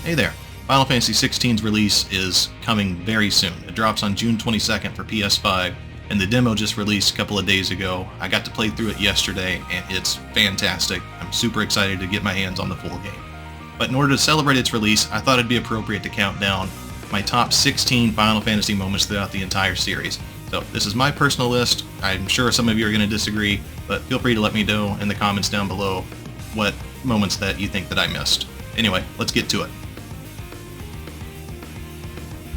Hey there! Final Fantasy XVI's release is coming very soon. It drops on June 22nd for PS5, and the demo just released a couple of days ago. I got to play through it yesterday, and it's fantastic. I'm super excited to get my hands on the full game. But in order to celebrate its release, I thought it'd be appropriate to count down my top 16 Final Fantasy moments throughout the entire series. So this is my personal list. I'm sure some of you are going to disagree, but feel free to let me know in the comments down below what moments that you think that I missed. Anyway, let's get to it.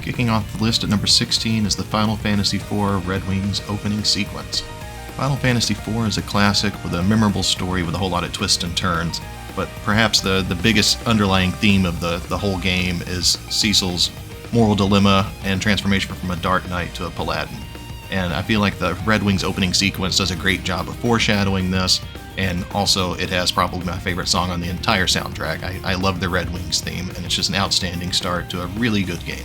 Kicking off the list at number 16 is the Final Fantasy IV Red Wings opening sequence. Final Fantasy IV is a classic with a memorable story with a whole lot of twists and turns, but perhaps the biggest underlying theme of the whole game is Cecil's moral dilemma and transformation from a Dark Knight to a Paladin. And I feel like the Red Wings opening sequence does a great job of foreshadowing this, and also it has probably my favorite song on the entire soundtrack. I love the Red Wings theme, and it's just an outstanding start to a really good game.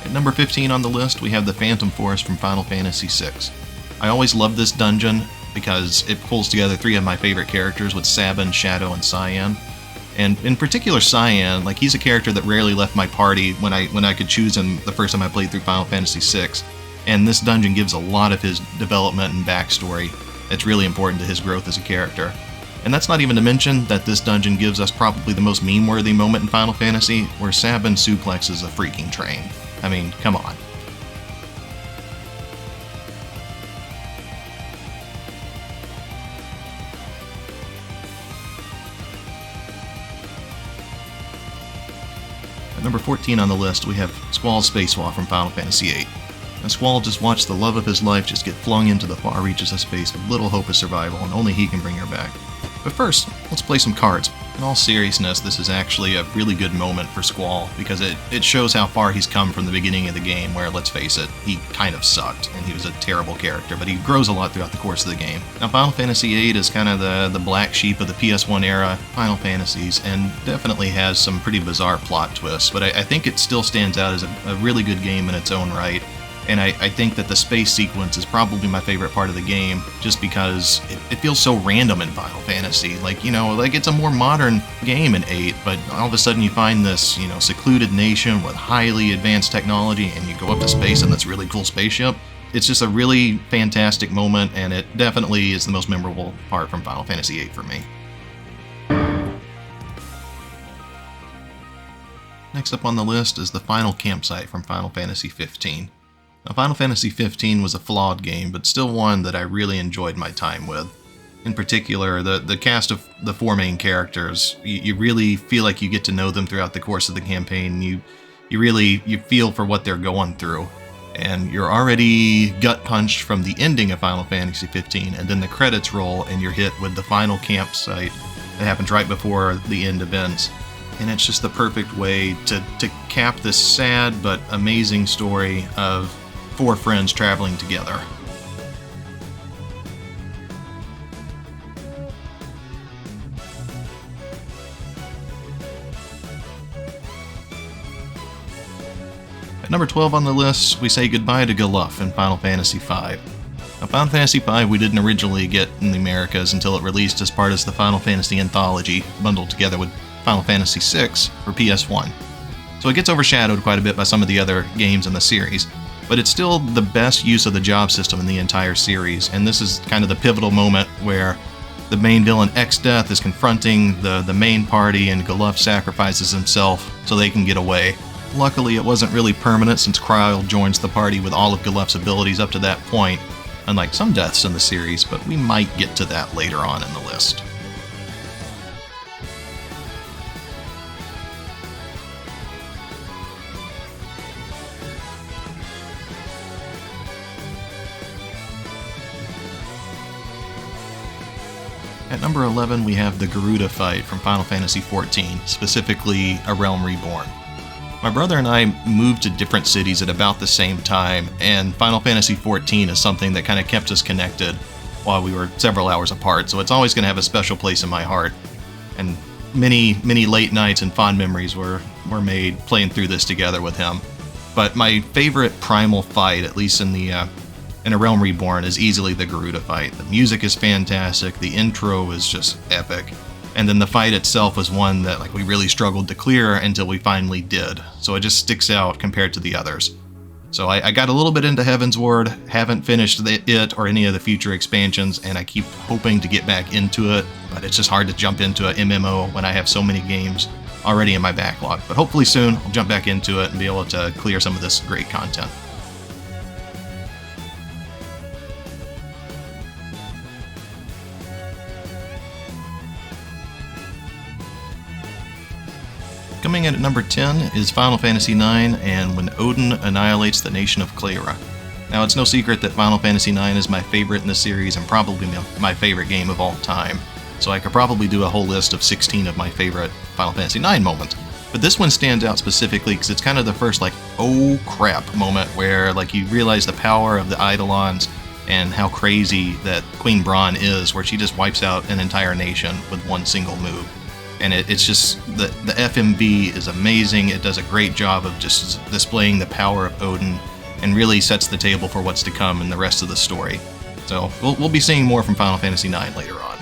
At number 15 on the list, we have the Phantom Forest from Final Fantasy VI. I always love this dungeon because it pulls together three of my favorite characters with Sabin, Shadow, and Cyan. And in particular Cyan, like he's a character that rarely left my party when I could choose him the first time I played through Final Fantasy VI. And this dungeon gives a lot of his development and backstory that's really important to his growth as a character. And that's not even to mention that this dungeon gives us probably the most meme-worthy moment in Final Fantasy, where Sabin suplexes a freaking train. I mean, come on. At number 14 on the list, we have Squall's Spacewalk from Final Fantasy VIII. Now, Squall just watched the love of his life just get flung into the far reaches of space with little hope of survival, and only he can bring her back. But first, let's play some cards. In all seriousness, this is actually a really good moment for Squall, because it shows how far he's come from the beginning of the game, where, let's face it, he kind of sucked, and he was a terrible character, but he grows a lot throughout the course of the game. Now, Final Fantasy VIII is kind of the black sheep of the PS1 era Final Fantasies, and definitely has some pretty bizarre plot twists, but I think it still stands out as a really good game in its own right. And I think that the space sequence is probably my favorite part of the game, just because it feels so random in Final Fantasy. Like, like it's a more modern game in 8, but all of a sudden you find this, secluded nation with highly advanced technology, and you go up to space in this really cool spaceship. It's just a really fantastic moment, and it definitely is the most memorable part from Final Fantasy VIII for me. Next up on the list is the final campsite from Final Fantasy XV. Now, Final Fantasy XV was a flawed game, but still one that I really enjoyed my time with. In particular, the cast of the four main characters, you really feel like you get to know them throughout the course of the campaign. You feel for what they're going through. And you're already gut-punched from the ending of Final Fantasy XV, and then the credits roll, and you're hit with the final campsite that happens right before the end events. And it's just the perfect way to cap this sad but amazing story of four friends traveling together. At number 12 on the list, we say goodbye to Galuf in Final Fantasy V. Now, Final Fantasy V we didn't originally get in the Americas until it released as part of the Final Fantasy Anthology, bundled together with Final Fantasy VI for PS1. So it gets overshadowed quite a bit by some of the other games in the series, but it's still the best use of the job system in the entire series, and this is kind of the pivotal moment where the main villain X-Death is confronting the main party, and Galuf sacrifices himself so they can get away. Luckily, it wasn't really permanent, since Kryl joins the party with all of Galuf's abilities up to that point, unlike some deaths in the series, but we might get to that later on in the list. At number 11, we have the Garuda fight from Final Fantasy XIV, specifically A Realm Reborn. My brother and I moved to different cities at about the same time, and Final Fantasy XIV is something that kind of kept us connected while we were several hours apart, so it's always going to have a special place in my heart. And many late nights and fond memories were made playing through this together with him. But my favorite primal fight, at least in A Realm Reborn, is easily the Garuda fight. The music is fantastic, the intro is just epic, and then the fight itself was one that we really struggled to clear until we finally did, so it just sticks out compared to the others. So I got a little bit into Heaven's Ward, haven't finished it or any of the future expansions, and I keep hoping to get back into it, but it's just hard to jump into a MMO when I have so many games already in my backlog. But hopefully soon I'll jump back into it and be able to clear some of this great content. Coming in at number 10 is Final Fantasy IX and When Odin Annihilates the Nation of Clara. Now, it's no secret that Final Fantasy IX is my favorite in the series and probably my favorite game of all time, so I could probably do a whole list of 16 of my favorite Final Fantasy IX moments. But this one stands out specifically because it's kind of the first, oh crap moment where, you realize the power of the Eidolons and how crazy that Queen Braun is, where she just wipes out an entire nation with one single move. And it's just, the FMV is amazing. It does a great job of just displaying the power of Odin and really sets the table for what's to come in the rest of the story. So we'll be seeing more from Final Fantasy IX later on.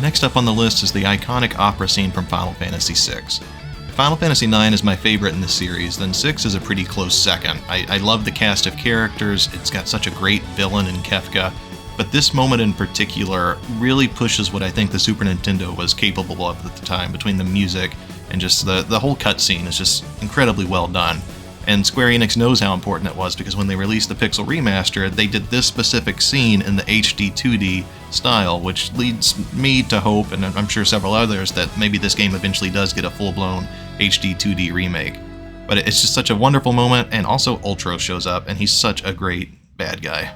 Next up on the list is the iconic opera scene from Final Fantasy VI. If Final Fantasy IX is my favorite in the series, then 6 is a pretty close second. I love the cast of characters, it's got such a great villain in Kefka, but this moment in particular really pushes what I think the Super Nintendo was capable of at the time, between the music and just the whole cutscene is just incredibly well done. And Square Enix knows how important it was, because when they released the Pixel Remaster, they did this specific scene in the HD 2D style, which leads me to hope, and I'm sure several others, that maybe this game eventually does get a full-blown HD 2D remake. But it's just such a wonderful moment, and also Ultros shows up, and he's such a great bad guy.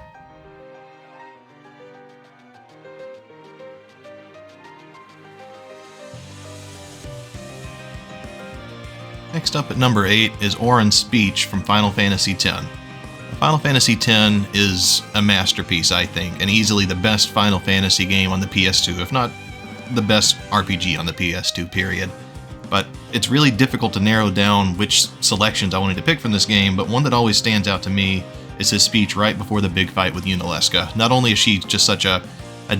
Next up at number 8 is Auron's speech from Final Fantasy X. Final Fantasy X is a masterpiece, I think, and easily the best Final Fantasy game on the PS2, if not the best RPG on the PS2, period. But it's really difficult to narrow down which selections I wanted to pick from this game, but one that always stands out to me is his speech right before the big fight with Yuna. Not only is she just such a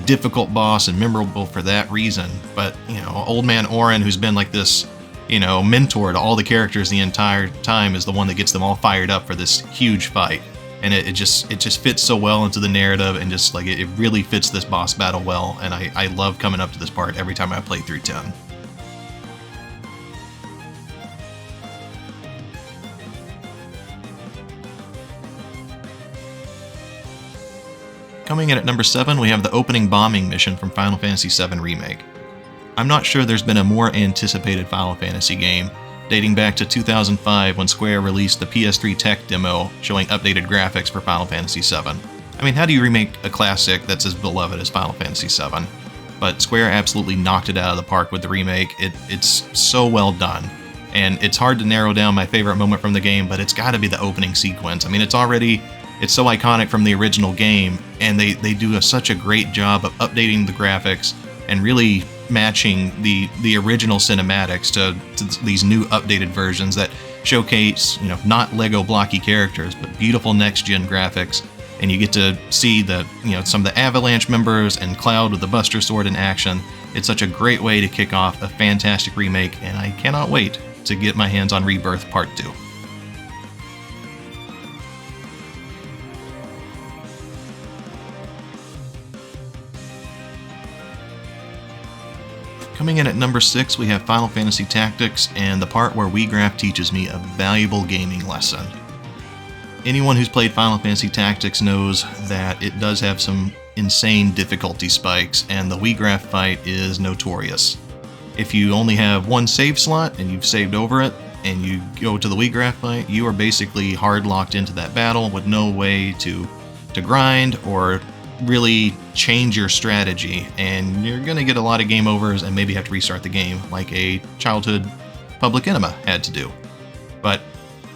difficult boss and memorable for that reason, but, old man Auron, who's been this mentor to all the characters the entire time, is the one that gets them all fired up for this huge fight. And it just fits so well into the narrative, and just it really fits this boss battle well, and I love coming up to this part every time I play through 10. Coming in at number 7, we have the opening bombing mission from Final Fantasy VII Remake. I'm not sure there's been a more anticipated Final Fantasy game, dating back to 2005 when Square released the PS3 tech demo showing updated graphics for Final Fantasy VII. I mean, how do you remake a classic that's as beloved as Final Fantasy VII? But Square absolutely knocked it out of the park with the remake. It's so well done, and it's hard to narrow down my favorite moment from the game, but it's gotta be the opening sequence. I mean, it's so iconic from the original game, and they do such a great job of updating the graphics and really matching the original cinematics to these new updated versions that showcase, not Lego blocky characters, but beautiful next-gen graphics. And you get to see some of the Avalanche members and Cloud with the Buster Sword in action. It's such a great way to kick off a fantastic remake, and I cannot wait to get my hands on Rebirth Part 2. Coming in at number 6, we have Final Fantasy Tactics, and the part where Wiegraf teaches me a valuable gaming lesson. Anyone who's played Final Fantasy Tactics knows that it does have some insane difficulty spikes, and the Wiegraf fight is notorious. If you only have one save slot and you've saved over it, and you go to the Wiegraf fight, you are basically hard locked into that battle with no way to grind or really change your strategy, and you're going to get a lot of game overs and maybe have to restart the game like a childhood public enema had to do. But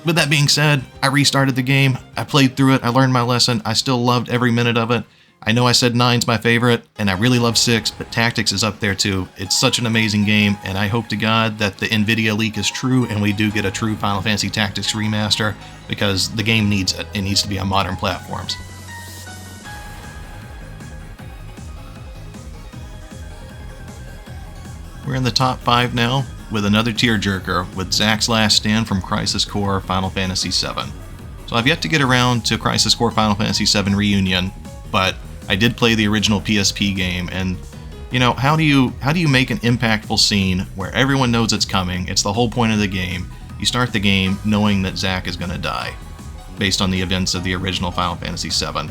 with that being said, I restarted the game, I played through it, I learned my lesson, I still loved every minute of it. I know I said 9's my favorite, and I really love 6, but Tactics is up there too. It's such an amazing game, and I hope to God that the Nvidia leak is true and we do get a true Final Fantasy Tactics remaster, because the game needs it. It needs to be on modern platforms. We're in the top 5 now, with another tearjerker, with Zack's last stand from Crisis Core Final Fantasy VII. So I've yet to get around to Crisis Core Final Fantasy VII Reunion, but I did play the original PSP game, and you know, how do you make an impactful scene where everyone knows it's coming? It's the whole point of the game. You start the game knowing that Zack is going to die, based on the events of the original Final Fantasy VII.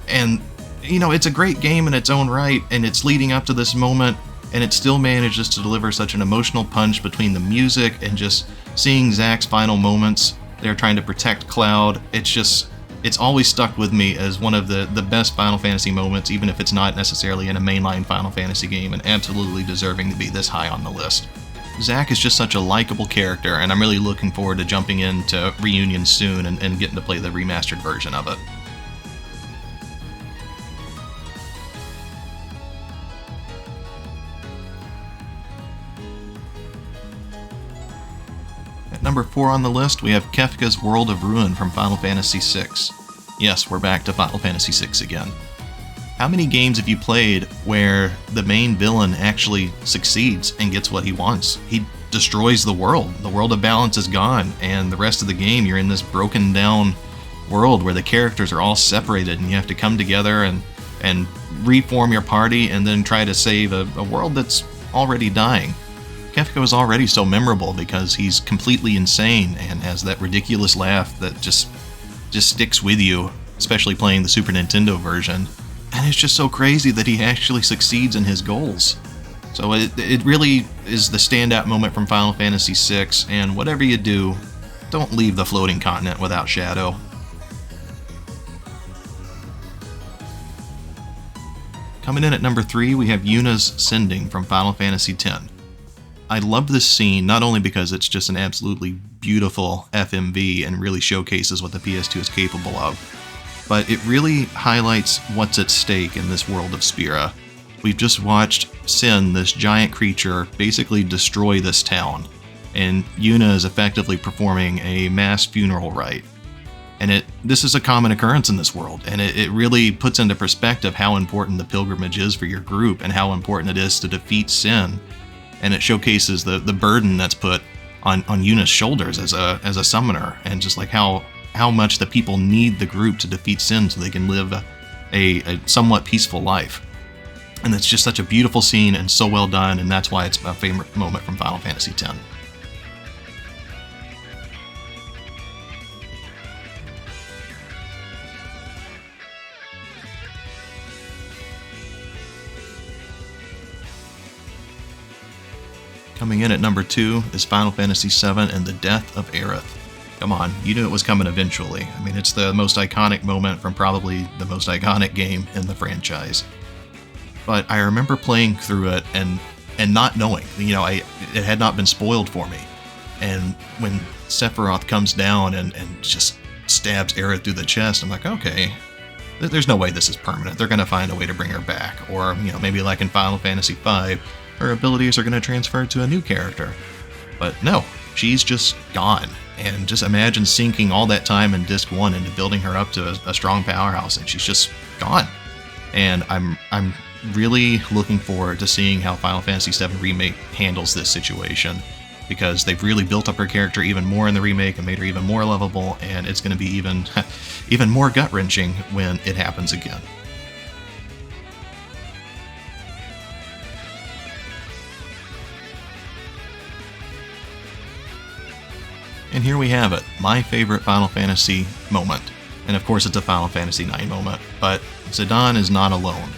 And you know, it's a great game in its own right, and it's leading up to this moment, and it still manages to deliver such an emotional punch between the music and just seeing Zack's final moments. They're trying to protect Cloud. It's always stuck with me as one of the best Final Fantasy moments, even if it's not necessarily in a mainline Final Fantasy game, and absolutely deserving to be this high on the list. Zack is just such a likable character, and I'm really looking forward to jumping into Reunion soon and getting to play the remastered version of it. At number 4 on the list, we have Kefka's World of Ruin from Final Fantasy VI. Yes, we're back to Final Fantasy VI again. How many games have you played where the main villain actually succeeds and gets what he wants? He destroys the world. The world of balance is gone, and the rest of the game you're in this broken down world where the characters are all separated and you have to come together and reform your party and then try to save a world that's already dying. Kefka was already so memorable because he's completely insane and has that ridiculous laugh that just sticks with you, especially playing the Super Nintendo version. And it's just so crazy that he actually succeeds in his goals. So it really is the standout moment from Final Fantasy VI, and whatever you do, don't leave the floating continent without Shadow. Coming in at number 3, we have Yuna's Sending from Final Fantasy X. I love this scene not only because it's just an absolutely beautiful FMV and really showcases what the PS2 is capable of, but it really highlights what's at stake in this world of Spira. We've just watched Sin, this giant creature, basically destroy this town, and Yuna is effectively performing a mass funeral rite. And this is a common occurrence in this world, and it really puts into perspective how important the pilgrimage is for your group and how important it is to defeat Sin. And it showcases the burden that's put on Yuna's shoulders as a summoner, and just like how much the people need the group to defeat Sin so they can live a somewhat peaceful life. And it's just such a beautiful scene and so well done, and that's why it's my favorite moment from Final Fantasy X. Coming in at number 2 is Final Fantasy VII and the Death of Aerith. Come on, you knew it was coming eventually. I mean, it's the most iconic moment from probably the most iconic game in the franchise. But I remember playing through it and not knowing, it had not been spoiled for me. And when Sephiroth comes down and just stabs Aerith through the chest, I'm like, okay, there's no way this is permanent. They're going to find a way to bring her back. Or, maybe like in Final Fantasy V, her abilities are going to transfer to a new character. But no, she's just gone. And just imagine sinking all that time in Disc 1 into building her up to a strong powerhouse, and she's just gone. And I'm really looking forward to seeing how Final Fantasy VII Remake handles this situation, because they've really built up her character even more in the remake and made her even more lovable, and it's going to be even more gut-wrenching when it happens again. And here we have it, my favorite Final Fantasy moment. And of course it's a Final Fantasy IX moment, but Zidane is not alone.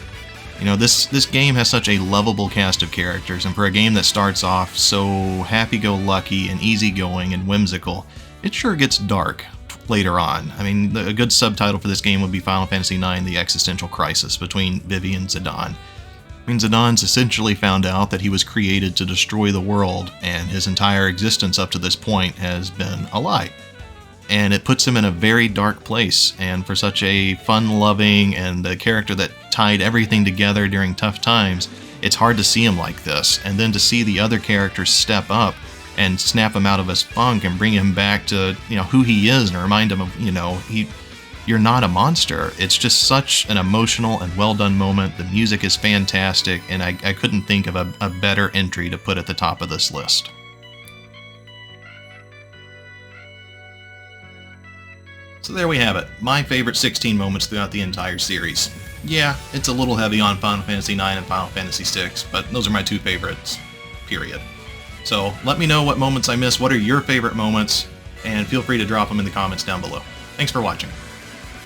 You know, this game has such a lovable cast of characters, and for a game that starts off so happy-go-lucky and easygoing and whimsical, it sure gets dark later on. I mean, a good subtitle for this game would be Final Fantasy IX: The Existential Crisis between Vivi and Zidane. I mean, Zidane's essentially found out that he was created to destroy the world, and his entire existence up to this point has been a lie. And it puts him in a very dark place, and for such a fun-loving and the character that tied everything together during tough times, it's hard to see him like this. And then to see the other characters step up and snap him out of his funk and bring him back to, you know, who he is and remind him of, you know, you're not a monster. It's just such an emotional and well-done moment. The music is fantastic, and I couldn't think of a better entry to put at the top of this list. So there we have it, my favorite 16 moments throughout the entire series. Yeah, it's a little heavy on Final Fantasy IX and Final Fantasy VI, but those are my two favorites, period. So let me know what moments I missed, what are your favorite moments, and feel free to drop them in the comments down below. Thanks for watching.